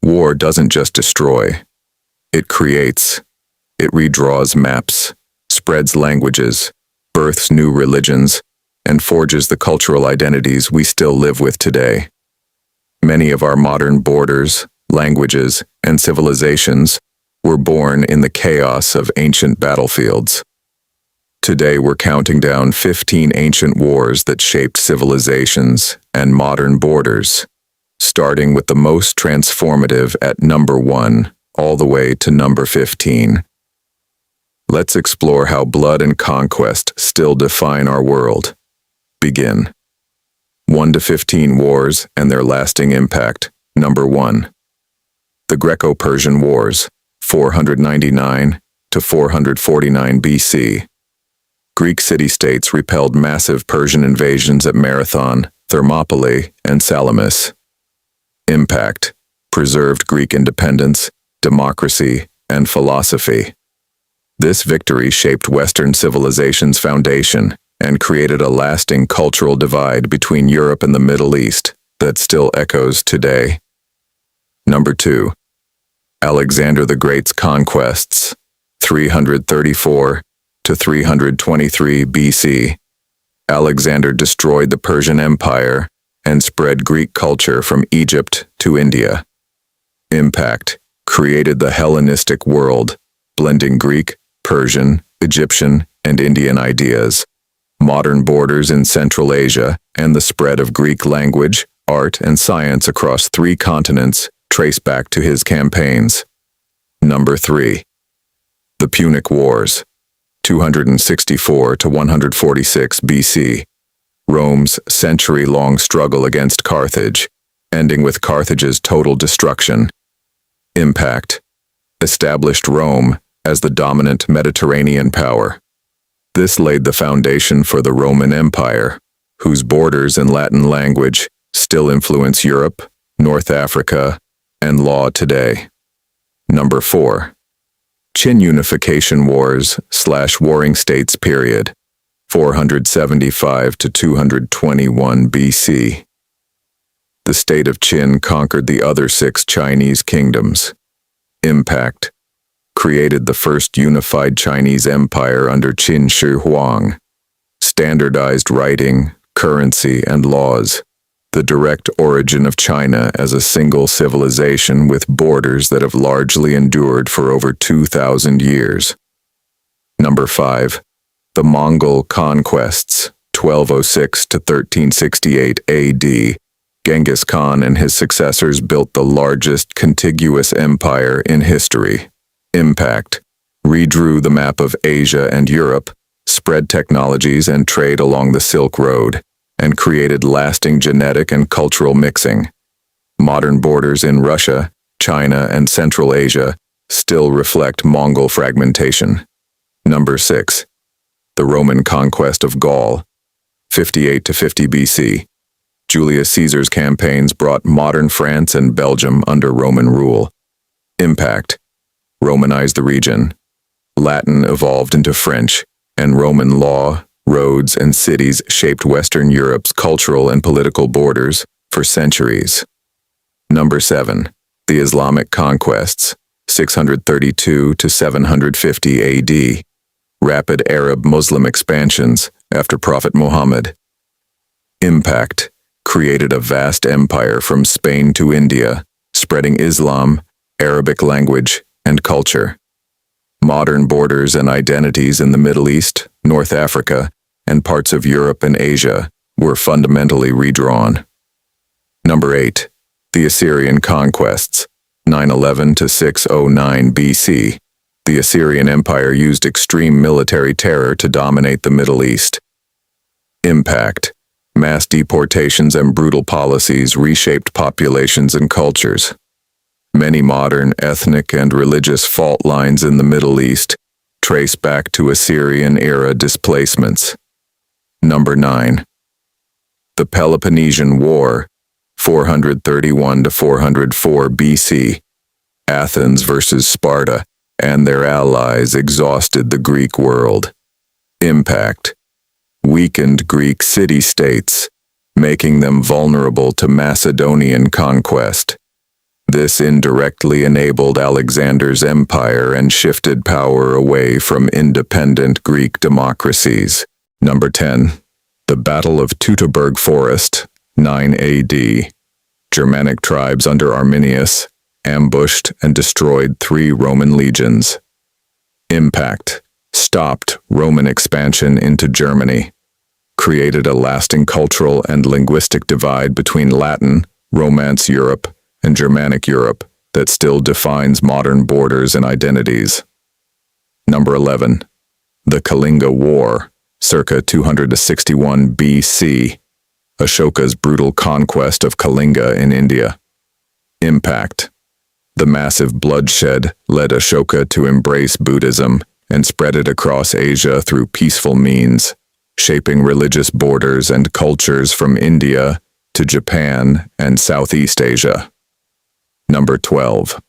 War doesn't just destroy. It creates. It redraws maps, spreads languages, births new religions, and forges the cultural identities we still live with today. Many of our modern borders, languages, and civilizations were born in the chaos of ancient battlefields. Today we're counting down 15 ancient wars that shaped civilizations and modern borders, starting with the most transformative at number 1, all the way to number 15. Let's explore how blood and conquest still define our world. Begin. 1 to 15 wars and their lasting impact. Number 1. The Greco-Persian Wars, 499 to 449 BC. Greek city-states repelled massive Persian invasions at Marathon, Thermopylae, and Salamis. Impact: preserved Greek independence, democracy, and philosophy. This victory shaped Western civilization's foundation and created a lasting cultural divide between Europe and the Middle East that still echoes today. Number 2. Alexander the Great's conquests, 334 to 323 BC. Alexander destroyed the Persian Empire and spread Greek culture from Egypt to India. Impact: created the Hellenistic world, blending Greek, Persian, Egyptian, and Indian ideas, modern borders in Central Asia, and the spread of Greek language, art, and science across 3 continents trace back to his campaigns. Number 3. The Punic Wars, 264 to 146 BC. Rome's century-long struggle against Carthage, ending with Carthage's total destruction. Impact: established Rome as the dominant Mediterranean power. This laid the foundation for the Roman Empire, whose borders and Latin language still influence Europe, North Africa, and law today. Number 4. Qin Unification Wars/Warring States period, 475 to 221 BC. The state of Qin conquered the other 6 Chinese kingdoms. Impact: created the first unified Chinese empire under Qin Shi Huang. Standardized writing, currency, and laws. The direct origin of China as a single civilization with borders that have largely endured for over 2,000 years. Number 5. The Mongol conquests, 1206 to 1368 AD. Genghis Khan and his successors built the largest contiguous empire in history. Impact: redrew the map of Asia and Europe, spread technologies and trade along the Silk Road, and created lasting genetic and cultural mixing. Modern borders in Russia, China, and Central Asia still reflect Mongol fragmentation. Number 6. The Roman conquest of Gaul, 58 to 50 BC. Julius Caesar's campaigns brought modern France and Belgium under Roman rule. Impact: Romanized the region. Latin evolved into French, and Roman law, roads, and cities shaped Western Europe's cultural and political borders for centuries. Number 7. The Islamic conquests, 632 to 750 AD. Rapid Arab-Muslim expansions after Prophet Muhammad. Impact: created a vast empire from Spain to India, spreading Islam, Arabic language, and culture. Modern borders and identities in the Middle East, North Africa, and parts of Europe and Asia were fundamentally redrawn. Number 8. The Assyrian conquests, 911 to 609 BC. The Assyrian Empire used extreme military terror to dominate the Middle East. Impact: mass deportations and brutal policies reshaped populations and cultures. Many modern ethnic and religious fault lines in the Middle East trace back to Assyrian-era displacements. Number 9. The Peloponnesian War, 431 to 404 BC. Athens versus Sparta and their allies exhausted the Greek world. Impact: weakened Greek city-states, making them vulnerable to Macedonian conquest. This indirectly enabled Alexander's empire and shifted power away from independent Greek democracies. Number 10. The Battle of Teutoburg Forest, 9 AD. Germanic tribes under Arminius ambushed and destroyed 3 Roman legions. Impact: stopped Roman expansion into Germany, created a lasting cultural and linguistic divide between Latin, Romance Europe, and Germanic Europe that still defines modern borders and identities. Number 11. The Kalinga War, circa 261 BC. Ashoka's brutal conquest of Kalinga in India. Impact: the massive bloodshed led Ashoka to embrace Buddhism and spread it across Asia through peaceful means, shaping religious borders and cultures from India to Japan and Southeast Asia. Number 12.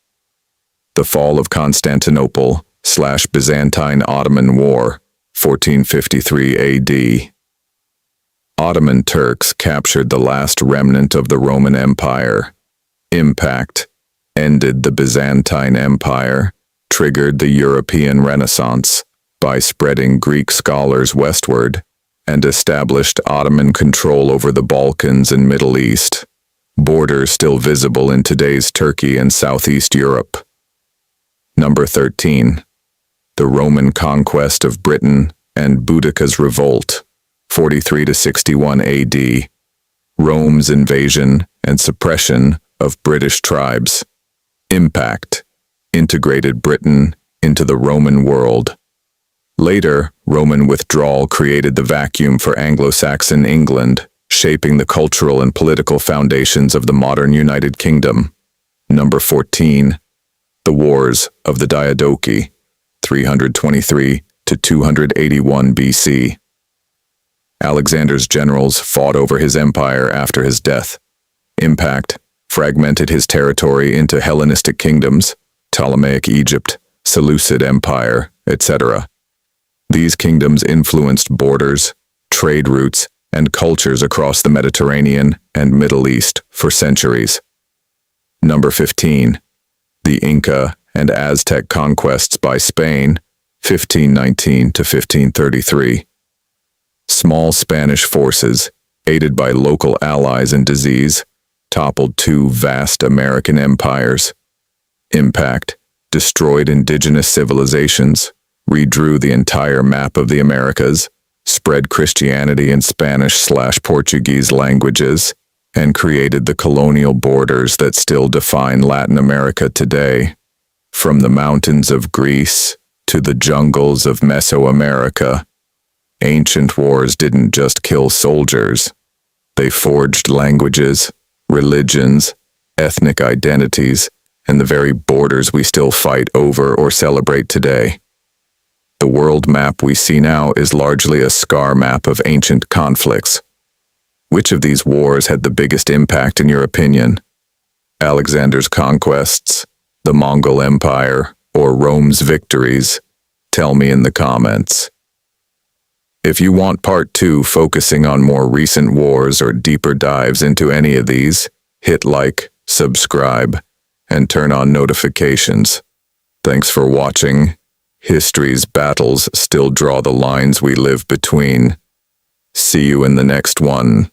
The Fall of Constantinople/Byzantine-Ottoman War, 1453 AD. Ottoman Turks captured the last remnant of the Roman Empire. Impact: ended the Byzantine Empire, triggered the European Renaissance by spreading Greek scholars westward, and established Ottoman control over the Balkans and Middle East, borders still visible in today's Turkey and Southeast Europe. Number 13. The Roman conquest of Britain and Boudicca's revolt, 43 to 61 AD. Rome's invasion and suppression of British tribes. Impact: integrated Britain into the Roman world. Later, Roman withdrawal created the vacuum for Anglo-Saxon England, shaping the cultural and political foundations of the modern United Kingdom. Number 14. The Wars of the Diadochi, 323 to 281 BC. Alexander's generals fought over his empire after his death. Impact: fragmented his territory into Hellenistic kingdoms, Ptolemaic Egypt, Seleucid Empire, etc. These kingdoms influenced borders, trade routes, and cultures across the Mediterranean and Middle East for centuries. Number 15. The Inca and Aztec conquests by Spain, 1519 to 1533. Small Spanish forces, aided by local allies in disease, toppled 2 vast American empires. Impact: destroyed indigenous civilizations, redrew the entire map of the Americas, spread Christianity in Spanish/Portuguese languages, and created the colonial borders that still define Latin America today. From the mountains of Greece to the jungles of Mesoamerica, ancient wars didn't just kill soldiers. They forged languages, religions, ethnic identities, and the very borders we still fight over or celebrate today. The world map we see now is largely a scar map of ancient conflicts. Which of these wars had the biggest impact in your opinion? Alexander's conquests, the Mongol Empire, or Rome's victories? Tell me in the comments. If you want part 2 focusing on more recent wars or deeper dives into any of these, hit like, subscribe, and turn on notifications. Thanks for watching. History's battles still draw the lines we live between. See you in the next one.